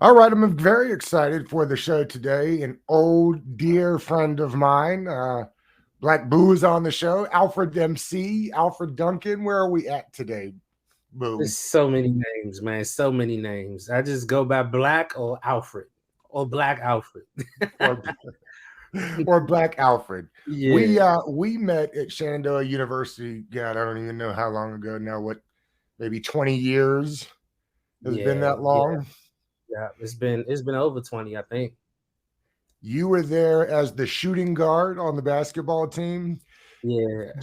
All right, I'm very excited for the show today. An old dear friend of mine, Black Boo, is on the show. Alfred MC, Alfred Duncan. Where are we at today, There's Boo? so many names, man. So many names. I just go by Black or Alfred or Black Alfred. Or or Black Alfred? Yeah, We met at Shenandoah University. God, I don't even know how long ago now. What, maybe 20 years has been yeah, that yeah, long? yeah. It's been over 20, I think. You were there as the shooting guard on the basketball team. Yeah.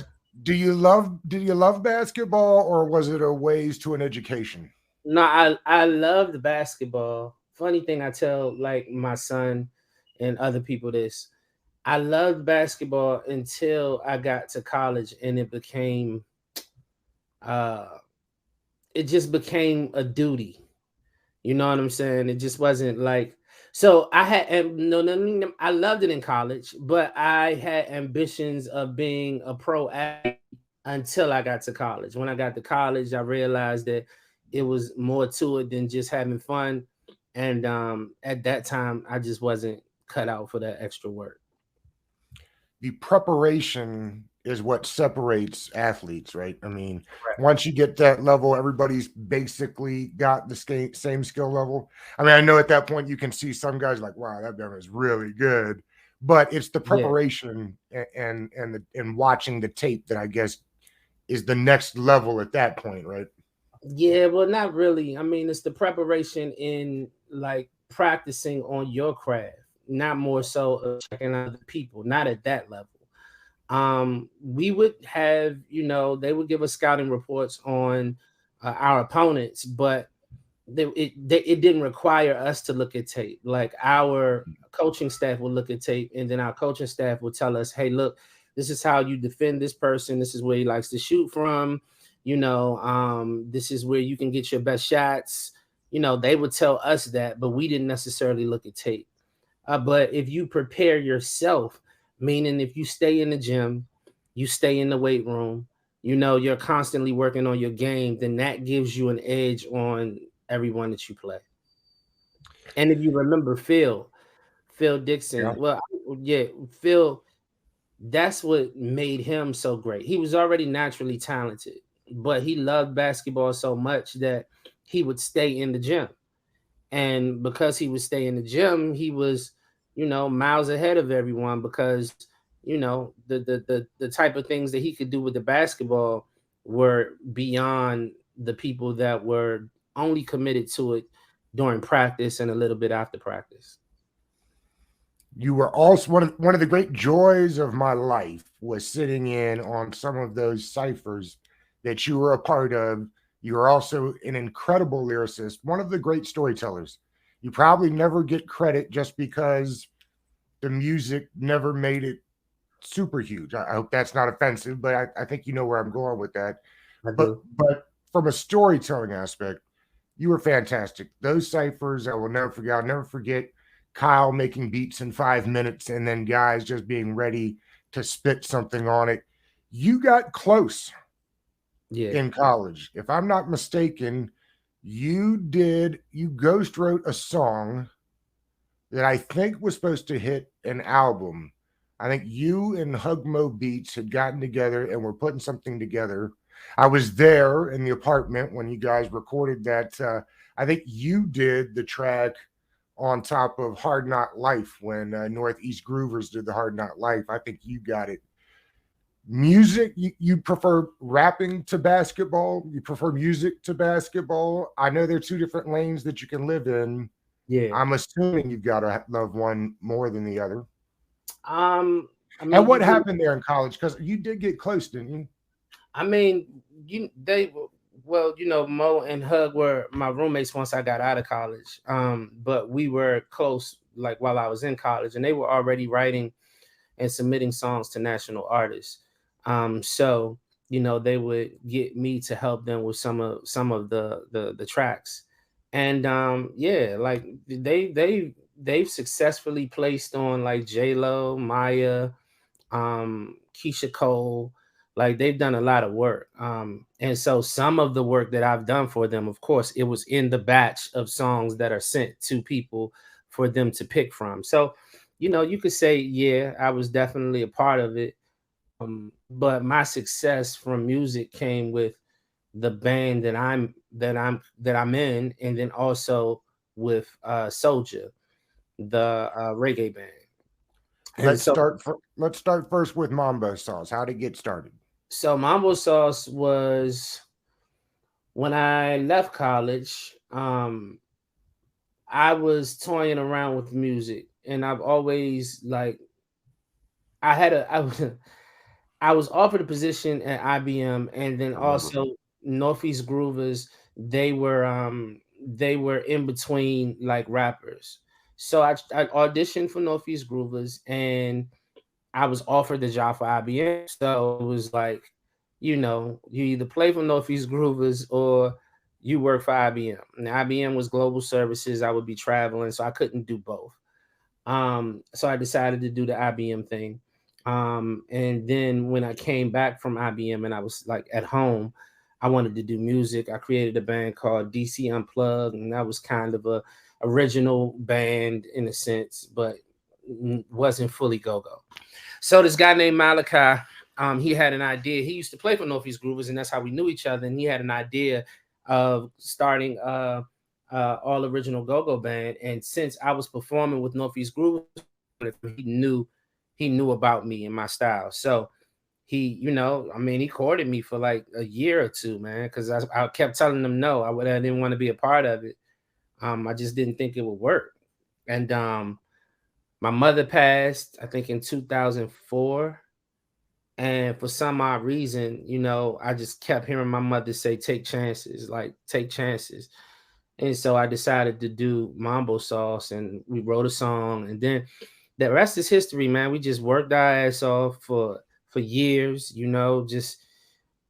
Did you love basketball, or was it a ways to an education? No, I loved basketball. Funny thing, I tell like my son and other people this. I loved basketball until I got to college, and uh it just became a duty. You know what I'm saying? It just wasn't like so I had no, no, no, no, I loved it in college, but I had ambitions of being a pro athlete until I got to college. When I got to college, I realized that it was more to it than just having fun. And at that time I just wasn't cut out for that extra work. The preparation is what separates athletes, right? I mean, Right. once you get that level, everybody's basically got the same skill level. I mean, I know at that point you can see some guys like, wow, that guy is really good, but it's the Yeah. preparation and watching the tape that I guess is the next level at that point, right? Yeah, well, not really. I mean, it's the preparation in like practicing on your craft, not more so of checking other people, not at that level. We would have, they would give us scouting reports on our opponents, but it didn't require us to look at tape. Like our coaching staff would look at tape, and then our coaching staff would tell us, "Hey, look, this is how you defend this person. This is where he likes to shoot from. This is where you can get your best shots." They would tell us that, but we didn't necessarily look at tape. But if you prepare yourself, meaning if you stay in the gym, you stay in the weight room, you're constantly working on your game, then that gives you an edge on everyone that you play. And if you remember Phil Yeah. Dixon, well, yeah, Phil, that's what made him so great. He was already naturally talented, but he loved basketball so much that he would stay in the gym. And because he would stay in the gym, he was, miles ahead of everyone because, the type of things that he could do with the basketball were beyond the people that were only committed to it during practice and a little bit after practice. You were also one of the great joys of my life was sitting in on some of those ciphers that you were a part of. You were also an incredible lyricist, one of the great storytellers. You probably never get credit just because the music never made it super huge. I hope that's not offensive, but I think you know where I'm going with that. I But do. but from a storytelling aspect, you were fantastic. Those ciphers I will never forget. I'll never forget Kyle making beats in 5 minutes and then guys just being ready to spit something on it. You got close Yeah. in college. If I'm not mistaken, you ghost wrote a song that I think was supposed to hit an album. I think you and Hugmo Beats had gotten together and were putting something together. I was there in the apartment when you guys recorded that. I think you did the track on top of Hard Knot Life when Northeast Groovers did the Hard Knot Life. I think you got it. Music, you prefer rapping to basketball? You prefer music to basketball? I know there are two different lanes that you can live in. Yeah. I'm assuming you've got to love one more than the other. Um, I And mean, you what can happened there in college? Because you did get close, didn't you? I mean, well, Mo and Hug were my roommates once I got out of college. But we were close like while I was in college, and they were already writing and submitting songs to national artists. So they would get me to help them with some of the tracks, and yeah, like they've successfully placed on like J Lo, Maya, Keisha Cole. Like they've done a lot of work. And so some of the work that I've done for them, of course, it was in the batch of songs that are sent to people for them to pick from. So, you could say, yeah, I was definitely a part of it. But my success from music came with the band that I'm in, and then also with Soldier, the reggae band. And Let's start first with Mambo Sauce. How to get started? so Mambo Sauce was when I left college. I was toying around with music, and I've always like I had a I was I was offered a position at IBM, and then I remember. also Northeast Groovers. They were in between like rappers. So I auditioned for Northeast Groovers, and I was offered the job for IBM. So it was like, you either play for Northeast Groovers or you work for IBM. And IBM was global services. I would be traveling, so I couldn't do both. So I decided to do the IBM thing. And then when I came back from IBM and I was like at home, I wanted to do music. I created a band called DC Unplugged, and that was kind of a original band in a sense, but wasn't fully go-go. So this guy named Malachi, he had an idea. He used to play for Northeast Groovers, and that's how we knew each other. And he had an idea of starting all original go-go band. And since I was performing with Northeast Groovers, he knew about me and my style. So he courted me for like a year or two, man, because I kept telling him no, I didn't want to be a part of it. I just didn't think it would work. And my mother passed, I think, in 2004. And for some odd reason, I just kept hearing my mother say, take chances, like take chances. And so I decided to do Mambo Sauce, and we wrote a song. And then the rest is history, man. We just worked our ass off for years, just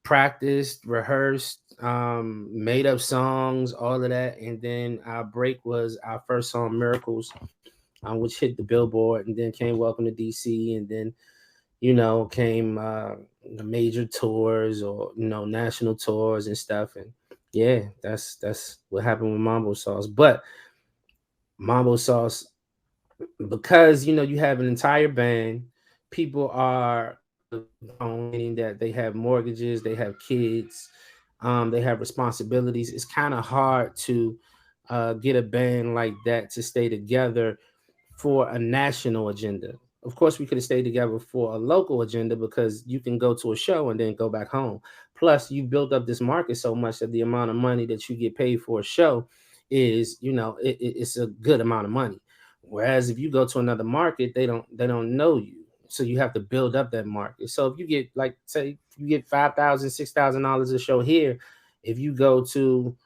practiced, rehearsed, made up songs, all of that. And then our break was our first song, Miracles, which hit the Billboard, and then came Welcome to DC, and then came the major tours, or national tours and stuff. And yeah, that's what happened with Mambo Sauce. But Mambo Sauce, because you have an entire band, people are grown, meaning that they have mortgages, they have kids, they have responsibilities. It's kind of hard to get a band like that to stay together for a national agenda. Of course, we could have stayed together for a local agenda, because you can go to a show and then go back home. Plus, you built up this market so much that the amount of money that you get paid for a show is, it's a good amount of money. Whereas if you go to another market, they don't know you, so you have to build up that market. So if you get, like, say you get $5,000, $6,000 a show here, if you go to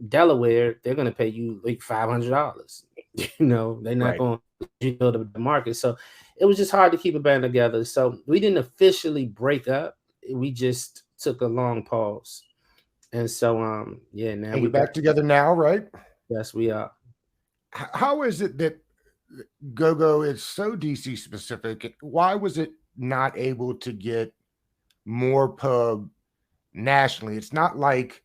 Delaware, they're gonna pay you like $500. They're not Right. going to build up the market. So it was just hard to keep a band together. So we didn't officially break up. We just took a long pause. And so yeah, now And we you're back. back together now, right? Yes, we are. How is it that Go Go is so DC specific? Why was it not able to get more pub nationally? It's not like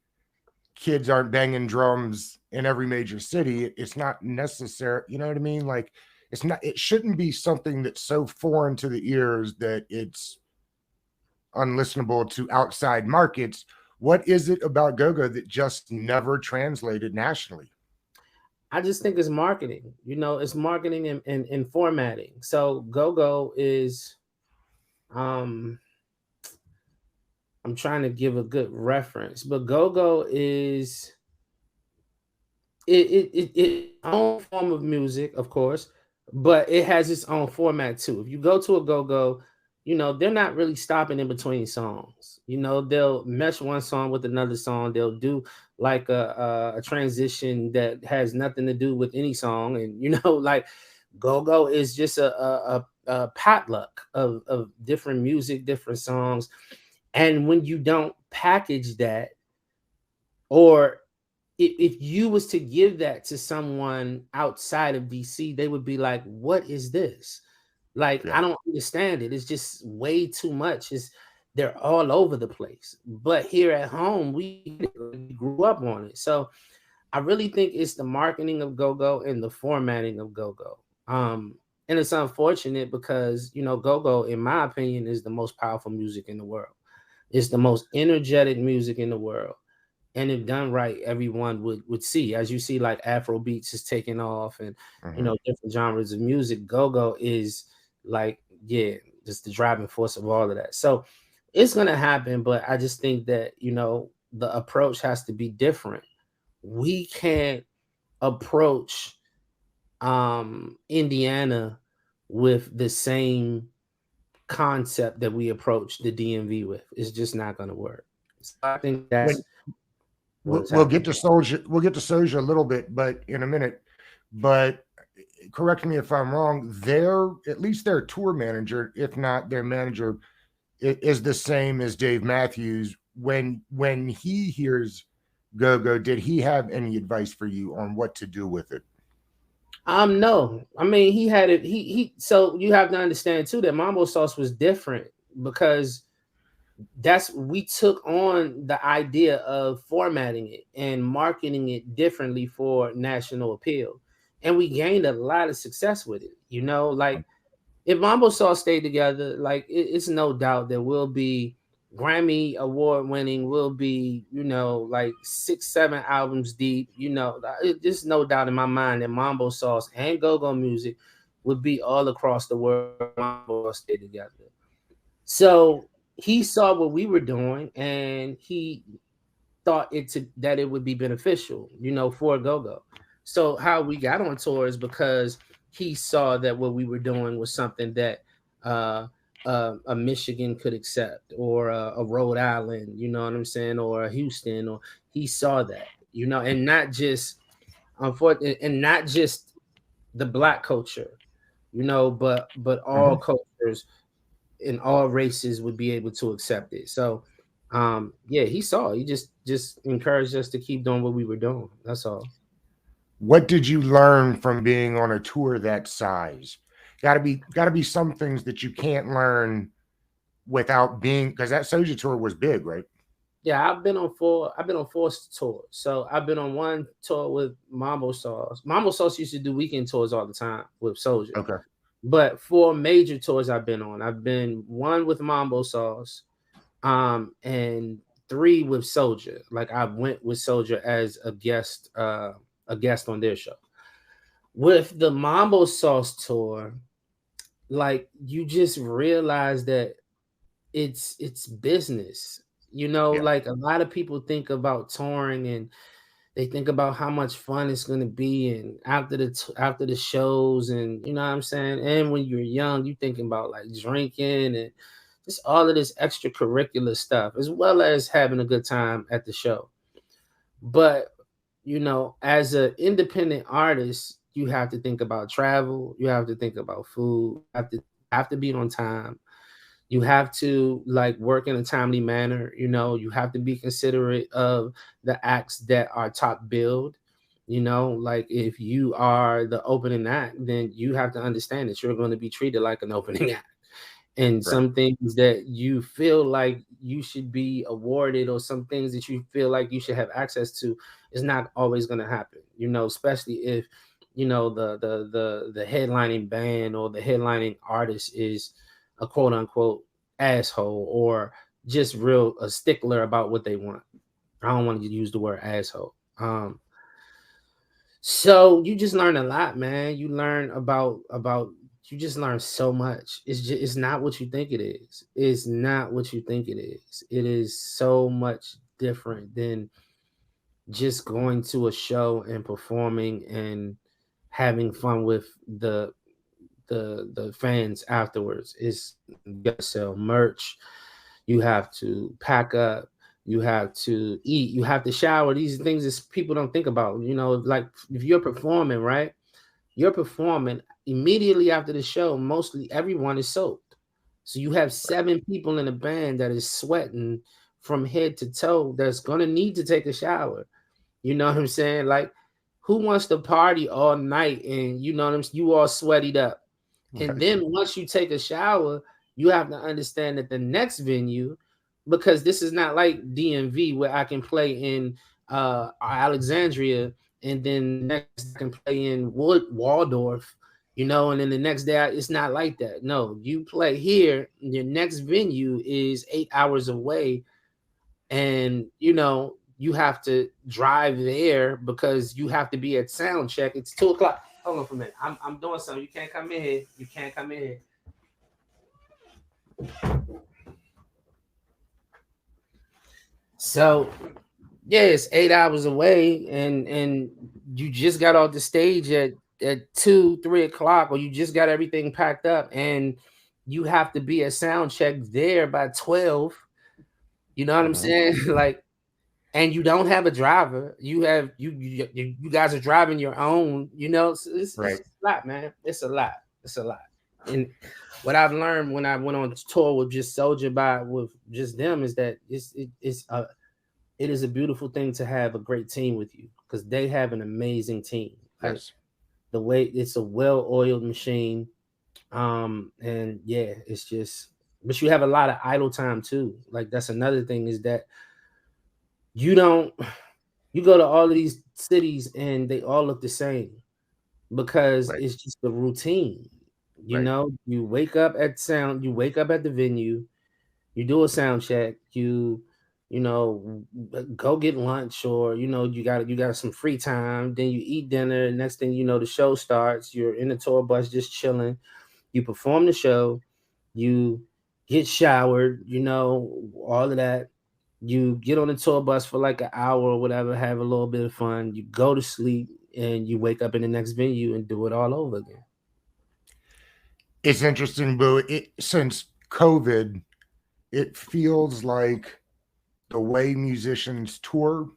kids aren't banging drums in every major city. It's not necessary. You know what I mean? Like, it shouldn't be something that's so foreign to the ears that it's unlistenable to outside markets. What is it about Go-Go that just never translated nationally? I just think it's marketing. It's marketing and formatting. So go is um I'm trying to give a good reference, but go is it own form of music, of course, but it has its own format too. If you go to a go-go, they're not really stopping in between songs. They'll mesh one song with another song. They'll do like a transition that has nothing to do with any song. And like go-go is just a potluck of different music, different songs. And when you don't package that, or if you was to give that to someone outside of DC, they would be like, "What is this? Like, Yeah. I don't understand it. It's just way too much. they're all over the place. But here at home, we grew up on it. So I really think it's the marketing of go-go and the formatting of go-go. And it's unfortunate because, go-go, in my opinion, is the most powerful music in the world. It's the most energetic music in the world. And if done right, everyone would see. As you see, like Afro beats is taking off, and Mhm. different genres of music. Go-go is like, yeah, just the driving force of all of that. So it's gonna happen, but I just think that, the approach has to be different. We can't approach Indiana with the same concept that we approach the DMV with. It's just not going to work. So I think that's When what's we'll happening. get to Soldier, we'll get to Soldier a little bit, but in a minute. But correct me if I'm wrong. Their at least their tour manager, if not their manager, is the same as Dave Matthews. When he hears Go Go, did he have any advice for you on what to do with it? No, I mean he had it. He. So you have to understand too that Mambo Sauce was different because we took on the idea of formatting it and marketing it differently for national appeal, and we gained a lot of success with it. Like if Mambo Sauce stayed together, like it's no doubt that we'll be Grammy award winning. We'll be, like 6, 7 albums deep. There's no doubt in my mind that Mambo Sauce and Go Go Music would be all across the world. Mambo Sauce stay together. So he saw what we were doing, and he thought that it would be beneficial, for Go Go. So how we got on tour is because he saw that what we were doing was something that uh, a Michigan could accept, or a Rhode Island, you know what I'm saying, or a Houston, or he saw that, and not just unfortunately, and not just the black culture, but all Mhm. cultures in all races would be able to accept it. So yeah, he saw. He just encouraged us to keep doing what we were doing. That's all. What did you learn from being on a tour that size? Got to be some things that you can't learn without being, because that Soja tour was big, right? Yeah, I've been on four tours. So I've been on one tour with Mambo Sauce. Mambo Sauce used to do weekend tours all the time with Soldier. Okay. But 4 major tours I've been on. I've been one with Mambo Sauce, and 3 with Soldier. Like I went with Soldier as a guest on their show. With the Mambo Sauce tour, like you just realize that it's business. Yeah. Like a lot of people think about touring, and they think about how much fun it's going to be, and after the shows, and you know what I'm saying. And when you're young, you thinking about like drinking and just all of this extracurricular stuff, as well as having a good time at the show. But as an independent artist, you have to think about travel, you have to think about food, you have to be on time, you have to like work in a timely manner. You have to be considerate of the acts that are top billed. Like if you are the opening act, then you have to understand that you're going to be treated like an opening act, and Right. some things that you feel like you should be awarded, or some things that you feel like you should have access to, is not always going to happen. Especially if the headlining band or the headlining artist is a quote unquote asshole, or just real a stickler about what they want. I don't want to use the word asshole. So you just learn a lot, man. You just learn so much. It's not what you think it is. It's not what you think it is. It is so much different than just going to a show and performing and having fun with the fans afterwards. You gotta sell merch, you have to pack up, you have to eat, you have to shower. These are things that people don't think about. Like if you're performing, right? You're performing immediately after the show. Mostly everyone is soaked. So you have 7 people in a band that is sweating from head to toe, that's gonna need to take a shower. You know what I'm saying? Like, who wants to party all night and you all sweated up? And Right. then once you take a shower, you have to understand that the next venue, because this is not like DMV where I can play in Alexandria, and then the next day I can play in Waldorf, and then the next day it's not like that. No, you play here, your next venue is 8 hours away, and you have to drive there because you have to be at sound check. It's 2 o'clock. Hold on for a minute. I'm doing something. You can't come in here. You can't come in here. So yeah, it's 8 hours away, and you just got off the stage at 2, 3 o'clock, or you just got everything packed up, and you have to be at sound check there by 12. You know what I'm saying? Like, and you don't have a driver. You guys are driving your own. So it's a lot, man. It's a lot. It's a lot. And what I've learned when I went on tour with just Soldier with just them is that it is a beautiful thing to have a great team with you, because they have an amazing team. Like, the way it's a well-oiled machine. And yeah, it's just, but you have a lot of idle time too. Like, that's another thing, is that you go to all of these cities and they all look the same, because it's just the routine. You wake up at the venue, you do a sound check, go get lunch, or you got some free time, then you eat dinner. Next thing you know, the show starts. You're in the tour bus just chilling. You perform the show, you get showered, all of that. You get on the tour bus for like an hour or whatever, have a little bit of fun, you go to sleep, and you wake up in the next venue and do it all over again. It's interesting, Boo. Since COVID, it feels like the way musicians tour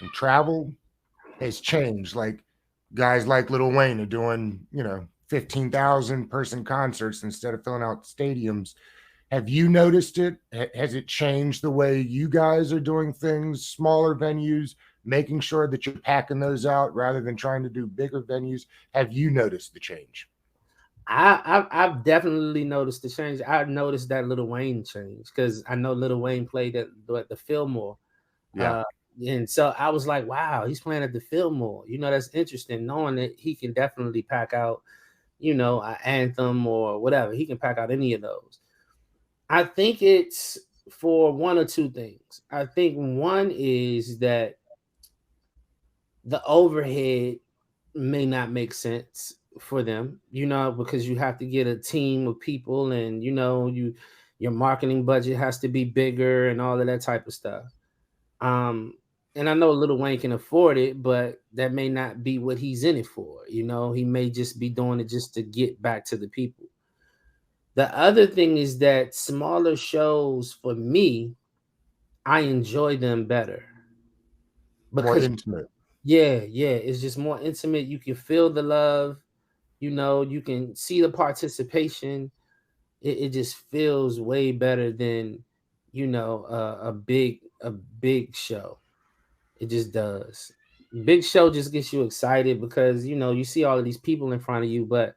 and travel has changed. Like, guys like Lil Wayne are doing, 15,000 person concerts instead of filling out stadiums. Have you noticed it? Has it changed the way you guys are doing things, smaller venues, making sure that you're packing those out rather than trying to do bigger venues? Have you noticed the change? I've definitely noticed the change. I've noticed that Lil Wayne change, because I know Lil Wayne played at the Fillmore. Yeah. And so I was like, wow, he's playing at the Fillmore. That's interesting, knowing that he can definitely pack out, an Anthem or whatever. He can pack out any of those. I think it's for one or two things. I think one is that the overhead may not make sense for them, because you have to get a team of people, and your marketing budget has to be bigger and all of that type of stuff. And I know Lil Wayne can afford it, but that may not be what he's in it for. He may just be doing it just to get back to the people. The other thing is that smaller shows, for me, I enjoy them better, More because intimate. yeah, it's just more intimate. You can feel the love, you can see the participation. It just feels way better than a big show. It just does. Big show just gets you excited because you see all of these people in front of you, but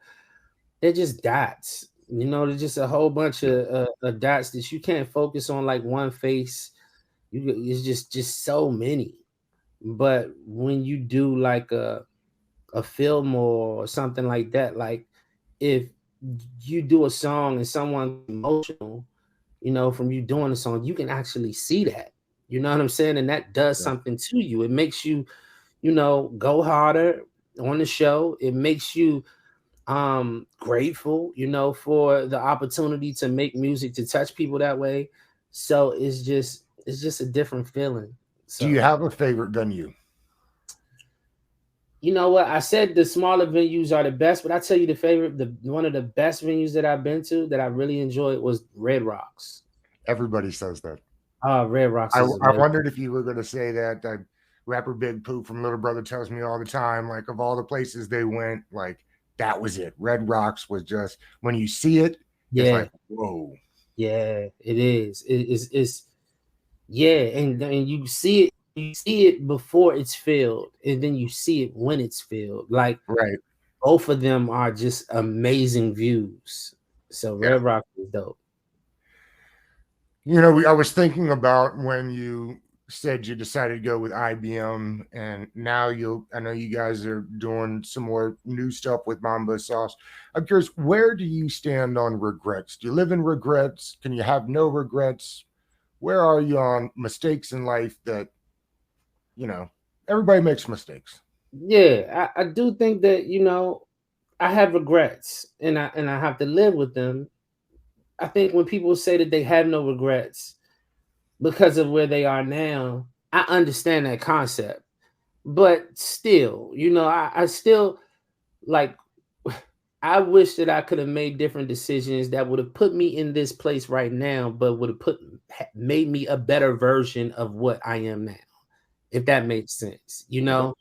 they're just dots. There's just a whole bunch of dots that you can't focus on, like one face. It's just so many. But when you do like a film or something like that, like if you do a song and someone's emotional, from you doing the song, you can actually see that. You know what I'm saying? And that does something to you. It makes you, go harder on the show. It makes you grateful, for the opportunity to make music, to touch people that way. So it's just a different feeling. Do you So have a favorite venue? you know what? I said the smaller venues are the best, but I tell you one of the best venues that I've been to that I really enjoyed was Red Rocks. Everybody says that. Red Rocks is I amazing. wondered if you were going to say that. Rapper Big Pooh from Little Brother tells me all the time, like, of all the places they went, like, that was it. Red Rocks was just, when you see it, it's Yeah, like, whoa. yeah, it is. It's yeah, and you see it before it's filled, and then you see it when it's filled. Like, Right. both of them are just amazing views. So Yeah. Red Rocks is dope. I was thinking about when you said you decided to go with IBM, and now I know you guys are doing some more new stuff with Mambo Sauce. I'm curious, where do you stand on regrets? Do you live in regrets? Can you have no regrets? Where are you on mistakes in life that, you know, everybody makes mistakes? Yeah, I do think that, I have regrets and I have to live with them. I think when people say that they have no regrets because of where they are now, I understand that concept. But still, I still like I wish that I could have made different decisions that would have put me in this place right now, but would have made me a better version of what I am now, if that makes sense. Okay.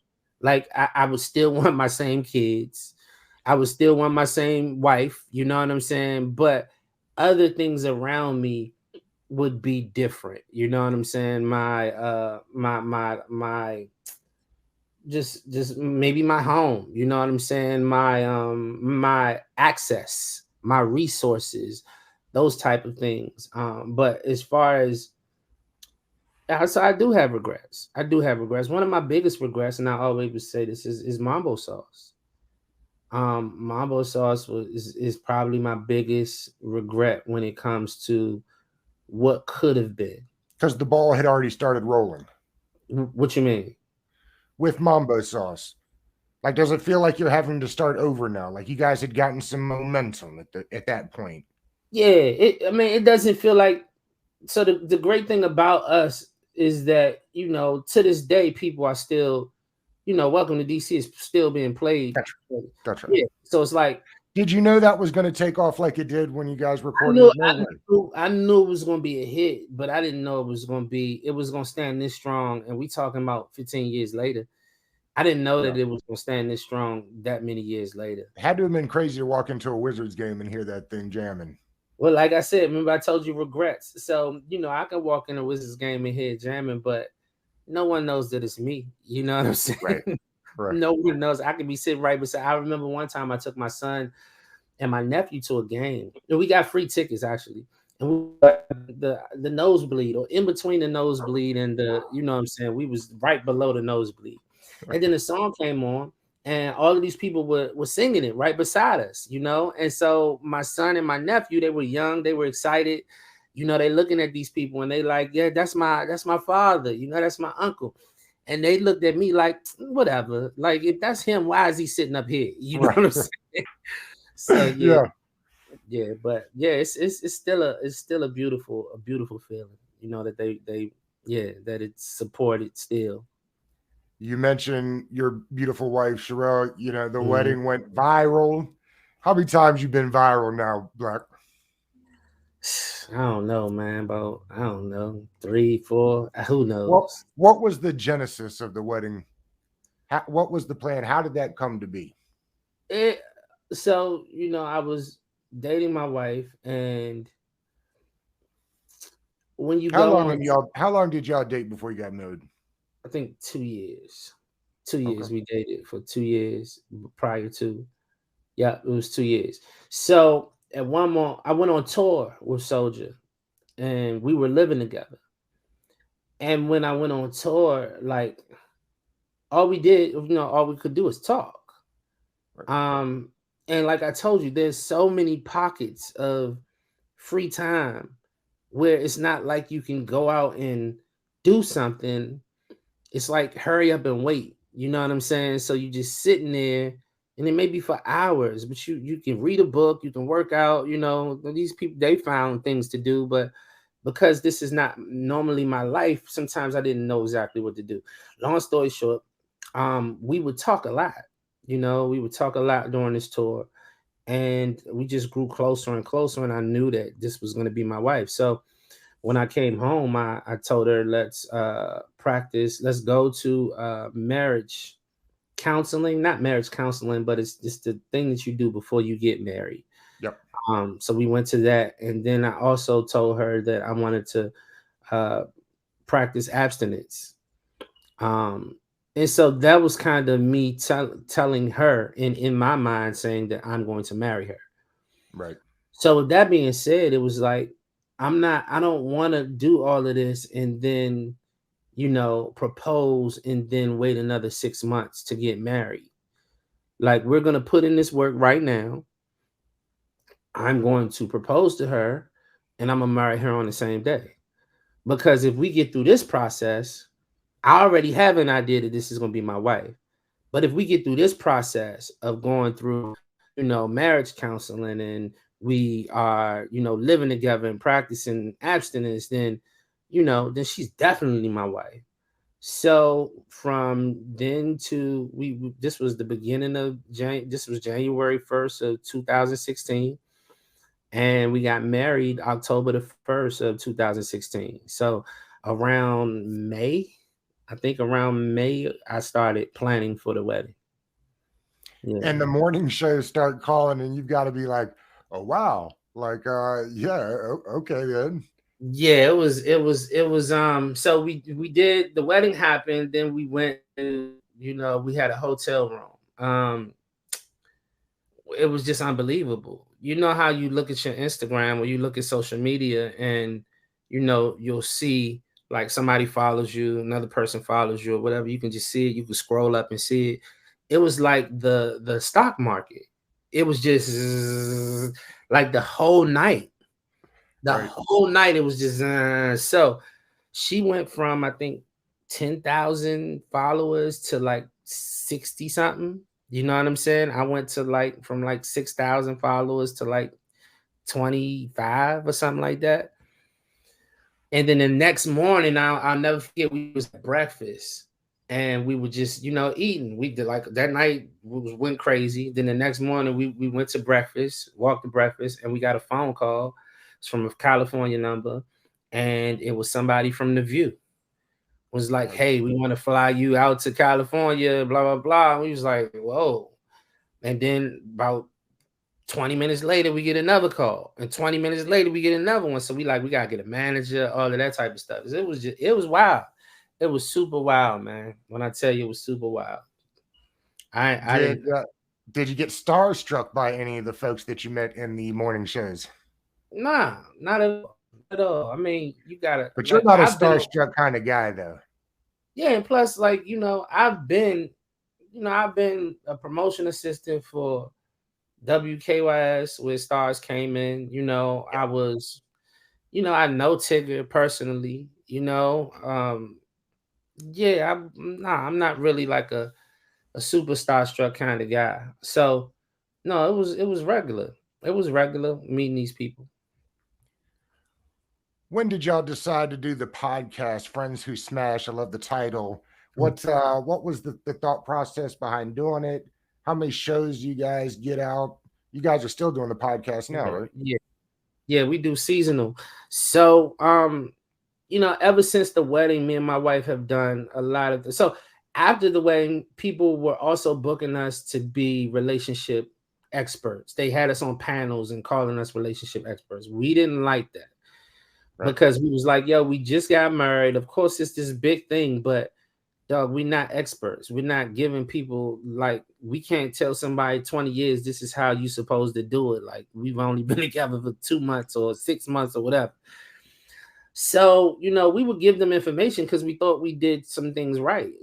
Like I would still want my same kids. I would still want my same wife, you know what I'm saying? But other things around me would be different. You know what I'm saying? My just maybe my home, you know what I'm saying? My access, my resources, those type of things. But as far as so I do have regrets. I do have regrets. One of my biggest regrets, and I always would say this, is mambo sauce. Mambo sauce is probably my biggest regret when it comes to what could have been. Because the ball had already started rolling What you mean? with Mambo Sauce. Like, does it feel like you're having to start over now? Like you guys had gotten some momentum at that point. Yeah, I mean, it doesn't feel like. So the great thing about us is that, to this day, people are still, Welcome to DC is still being played. Gotcha. Gotcha. Yeah. So it's like, Did you know that was going to take off like it did when you guys I recorded knew, it? No I way. knew, I knew it was going to be a hit, but I didn't know it was going to stand this strong. And we talking about 15 years later. I didn't know Yeah. that it was going to stand this strong that many years later. It had to have been crazy to walk into a Wizards game and hear that thing jamming. Well, like I said, remember I told you regrets. So, I can walk in a Wizards game and hear it jamming, but no one knows that it's me. You know what I'm saying? Right. Right. No one knows. I could be sitting right beside. I remember one time I took my son and my nephew to a game, and we got free tickets actually, and the nosebleed, or in between the nosebleed and the, you know what I'm saying, we was right below the nosebleed, and then the song came on, and all of these people were singing it right beside us, and so my son and my nephew, they were young, they were excited, they looking at these people and they like, yeah, that's my father, that's my uncle. And they looked at me like, whatever. Like, if that's him, why is he sitting up here? You know Right. what I'm saying? So yeah, Yeah. yeah, but yeah, it's still a beautiful feeling. That they yeah, that it's supported still. You mentioned your beautiful wife, Sherelle. The Mhm. wedding went viral. How many times you been viral now, Black? I don't know, man. About, I don't know, 3, 4. Who What knows? What was the genesis of the wedding? What was the plan? How did that come to be? It, so I was dating my wife, and when you go on, How long did y'all date before you got married? I think 2 years. 2 years Okay. we dated for 2 years prior to. Yeah, it was 2 years. So at one moment, I went on tour with Soldier, and we were living together. And when I went on tour, like, all we could do is talk. Right. Um, and like I told you, there's so many pockets of free time where it's not like you can go out and do something. It's like hurry up and wait. You know what I'm saying? So you just sitting there, and it may be for hours, but you can read a book, you can work out. These people, they found things to do, but because this is not normally my life, sometimes I didn't know exactly what to do. Long story short, we would talk a lot. We would talk a lot during this tour, and we just grew closer and closer, and I knew that this was going to be my wife. So when I came home, I told her, let's practice. Let's go to marriage counseling, not marriage counseling, but it's just the thing that you do before you get married. Yep. So we went to that. And then I also told her that I wanted to uh, practice abstinence. Um, and so that was kind of me telling her in my mind, saying that I'm going to marry her. Right. So with that being said, it was like, I don't want to do all of this and then, propose and then wait another 6 months to get married. Like, we're going to put in this work right now. I'm going to propose to her and I'm going to marry her on the same day. Because if we get through this process, I already have an idea that this is going to be my wife. But if we get through this process of going through, marriage counseling, and we are, living together and practicing abstinence, then she's definitely my wife. So from then to this was the beginning of this was January 1st of 2016, and we got married October the 1st of 2016. So around May, I think around May, I started planning for the wedding. Yeah. And the morning shows start calling, and you've got to be like, oh wow, like yeah, okay then. Yeah, it was so we did the wedding happened, then we went to, we had a hotel room. It was just unbelievable. You know how you look at your Instagram or you look at social media and you'll see like somebody follows you, another person follows you or whatever. You can just see it. You can scroll up and see it. It was like the stock market. It was just like the whole night. The Right. whole night it was just so she went from I think 10,000 followers to like 60 something. You know what I'm saying? I went to like from like 6,000 followers to like 25 or something like that. And then the next morning, I'll never forget, we was at breakfast and we were just, eating. We did like that night went crazy. Then the next morning we went to breakfast, walked to breakfast, and we got a phone call. It's from a California number, and it was somebody from The View. Was like, Right. hey, we want to fly you out to California, blah, blah, blah. And we was like, whoa. And then about 20 minutes later, we get another call. And 20 minutes later, we get another one. So we got to get a manager, all of that type of stuff. It was wild. It was super wild, man. When I tell you it was super wild. I Did didn't, did you get starstruck by any of the folks that you met in the morning shows? nah, not at all. I mean, you gotta, But you're like, not a I've been, starstruck kind of guy, though. yeah. And plus, like, I've been a promotion assistant for WKYS where Stars came in. I was, I know Tigger personally, yeah, I'm not really like a super starstruck kind of guy. So no, it was regular. It was regular meeting these people. When did y'all decide to do the podcast, Friends Who Smash? I love the title. What was the thought process behind doing it? How many shows you guys get out? You guys are still doing the podcast now, right? Yeah, yeah, we do seasonal. So ever since the wedding, me and my wife have done a lot of so after the wedding, people were also booking us to be relationship experts. They had us on panels and calling us relationship experts. We didn't like that Right. because we was like, yo, we just got married. Of course, it's this big thing, but dog, we're not experts. We're not giving people, like, we can't tell somebody 20 years this is how you supposed to do it. Like, we've only been together for 2 months or 6 months or whatever. So, we would give them information because we thought we did some things right,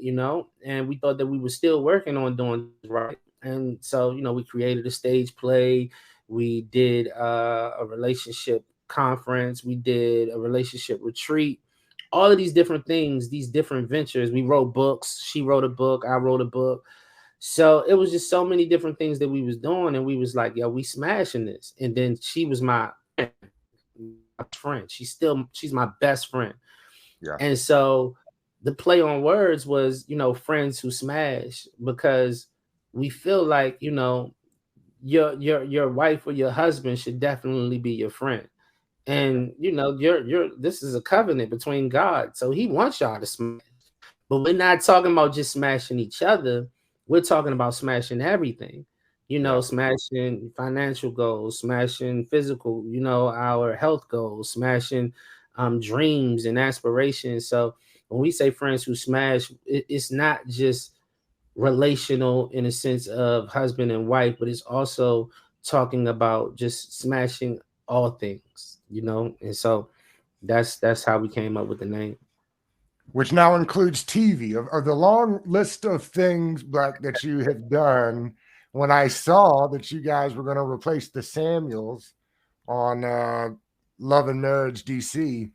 and we thought that we were still working on doing things right. And so, we created a stage play. We did a relationship conference. We did a relationship retreat. All of these different things, these different ventures. We wrote books. She wrote a book. I wrote a book. So it was just so many different things that we was doing. And we was like, yo, we smashing this. And then she was my friend. She's my best friend. Yeah. And so the play on words was, friends who smash, because we feel like, your wife or your husband should definitely be your friend. And you're this is a covenant between God. So he wants y'all to smash. But we're not talking about just smashing each other. We're talking about smashing everything. Yeah. Smashing financial goals, smashing physical, our health goals, smashing dreams and aspirations. So when we say friends who smash, it's not just relational in a sense of husband and wife, but it's also talking about just smashing all things. And so that's how we came up with the name. Which now includes TV. Of the long list of things, Black, that you have done, when I saw that you guys were going to replace the Samuels on Love and Marriage DC,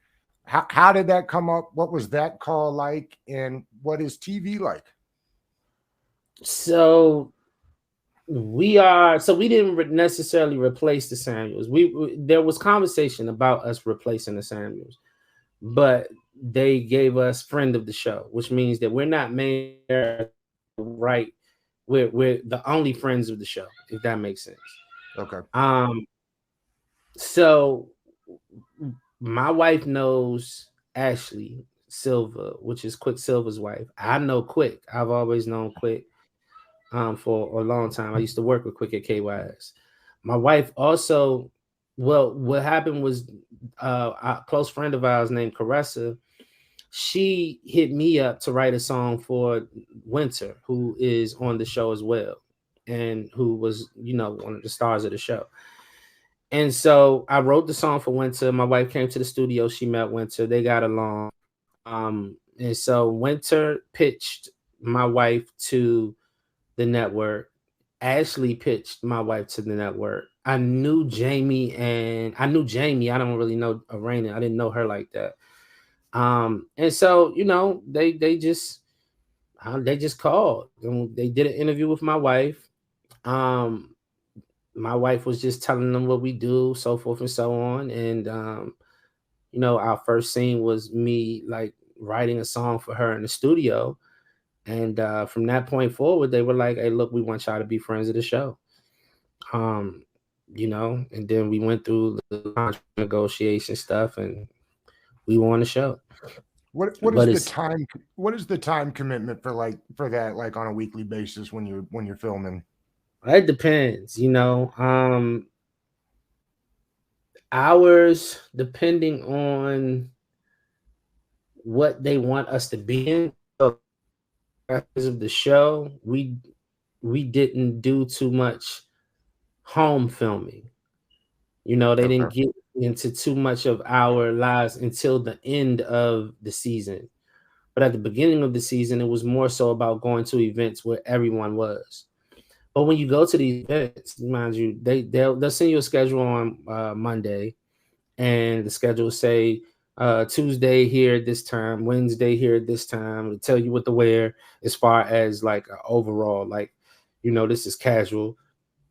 how did that come up? What was that call like? And what is TV like? So we didn't necessarily replace the Samuels. There was conversation about us replacing the Samuels, but they gave us friend of the show, which means that we're not main right. We're the only friends of the show, if that makes sense. Okay. So my wife knows Ashley Silva, which is Quicksilver's wife. I know Quick. I've always known Quick for a long time. I used to work with Quick at KYS. My wife also, well, what happened was a close friend of ours named Caressa, she hit me up to write a song for Winter, who is on the show as well, and who was, one of the stars of the show. And so I wrote the song for Winter. My wife came to the studio. She met Winter. They got along. And so Winter pitched my wife to the network. Ashley pitched my wife to the network. I knew Jamie. I don't really know Arena. I didn't know her like that. And so, they just called and they did an interview with my wife. My wife was just telling them what we do, so forth and so on. And, our first scene was me like writing a song for her in the studio. And from that point forward, they were like, hey, look, we want y'all to be friends of the show. And then we went through the contract negotiation stuff and we won the show. What is the time commitment for that, like on a weekly basis when you're filming? It depends, hours depending on what they want us to be in. So because of the show, we didn't do too much home filming. They didn't get into too much of our lives until the end of the season. But at the beginning of the season, it was more so about going to events where everyone was. But when you go to these events, mind you, they'll send you a schedule on Monday, and the schedule will say Tuesday here at this time, Wednesday here at this time. It'll tell you what to wear as far as like overall, like, this is casual,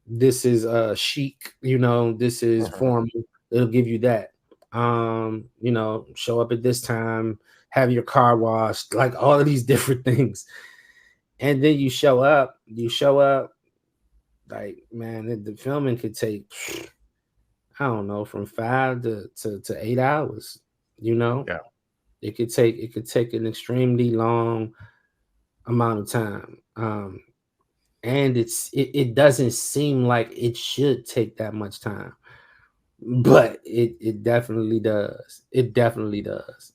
this is chic, this is formal. It'll give you that. Show up at this time, have your car washed, like all of these different things. And then you show up, like, man, the filming could take, I don't know, from 5 to 8 hours, Yeah. It could take an extremely long amount of time. And it doesn't seem like it should take that much time, but it definitely does. It definitely does.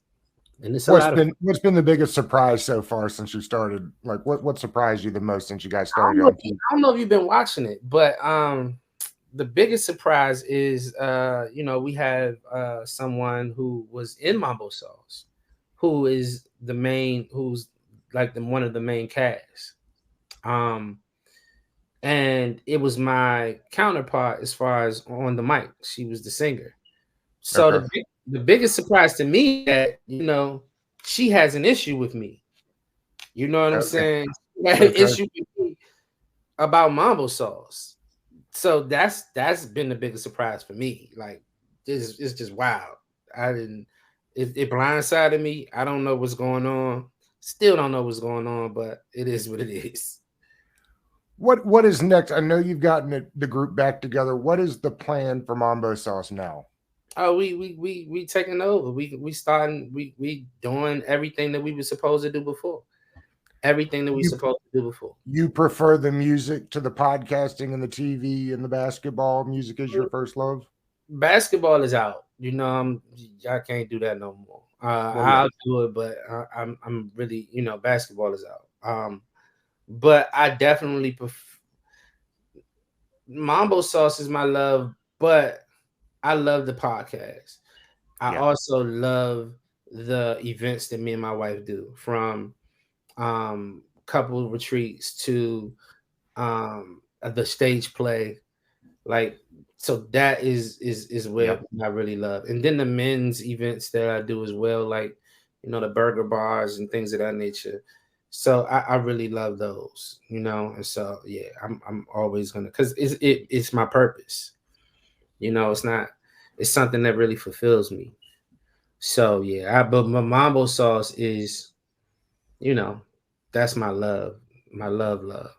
And it's a lot of fun. What's been the biggest surprise so far since you started? Like what surprised you the most since you guys I don't started know on if TV? you've been watching it, but the biggest surprise is we have someone who was in Mambo Sauce, who's like one of the main cast. And it was my counterpart as far as on the mic. She was the singer. So Okay. the biggest surprise to me that she has an issue with me. You know what I'm Okay. saying? She had an issue with me about Mambo Sauce. So that's been the biggest surprise for me. Like, this is just wild. It blindsided me. I don't know what's going on. Still don't know what's going on, but it is what it is. What is next? I know you've gotten the group back together. What is the plan for Mambo Sauce now? Oh, we taking over. We starting. We doing everything that we were supposed to do before. Everything that we supposed to do before. You prefer the music to the podcasting and the TV and the basketball? Music is your first love? Basketball is out. I can't do that no more. Well, yeah. I'll do it, but I'm really, basketball is out. But I definitely prefer Mambo Sauce is my love, but I love the podcast. I Yeah. also love the events that me and my wife do, from couple retreats to the stage play. Like, so that is where Yep. I really love. And then the men's events that I do as well, like, the burger bars and things of that nature. So I really love those, and so yeah, I'm always gonna, because it's my purpose. It's not, it's something that really fulfills me. So yeah, but my mambo sauce is, you know, that's my love, love.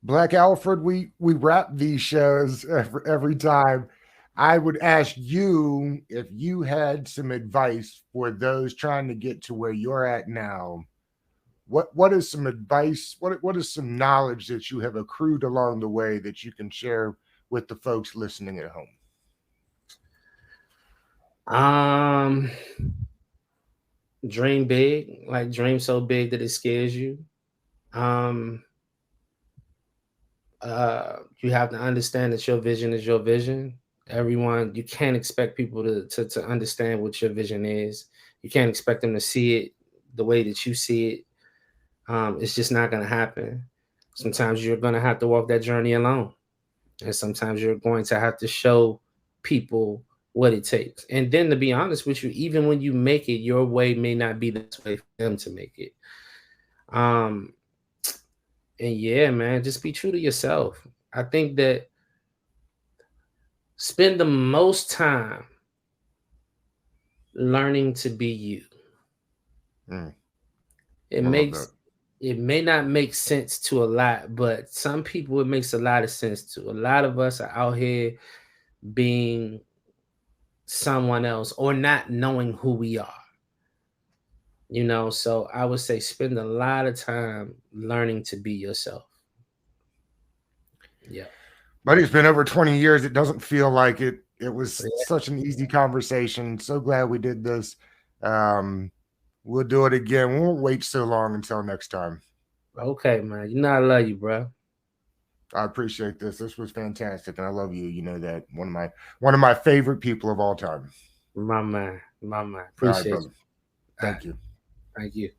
Black Alfred, we wrap these shows every time. I would ask you if you had some advice for those trying to get to where you're at now. What is some advice? What is some knowledge that you have accrued along the way that you can share with the folks listening at home? Um, Dream big, like dream so big that it scares you. Um, you have to understand that your vision is your vision. Everyone, you can't expect people to understand what your vision is. You can't expect them to see it the way that you see it. It's just not gonna happen. Sometimes you're gonna have to walk that journey alone, and sometimes you're going to have to show people what it takes. And then, to be honest with you, even when you make it, your way may not be the best way for them to make it. Um, and yeah, man, just be true to yourself. I think that spend the most time learning to be you. Mm, It I love that. makes it may not make sense to a lot, but some people it makes a lot of sense to. A lot of us are out here being someone else or not knowing who we are. So I would say spend a lot of time learning to be yourself. Yeah. But it's been over 20 years. It doesn't feel like it. It was Yeah. such an easy conversation. So glad we did this. Um, we'll do it again. We won't wait so long until next time. Okay, man. I love you, bro. I appreciate this. This was fantastic, and I love you. You know that one of my favorite people of all time. My man. My man. All right, Appreciate brother. you. Thank you. Thank you.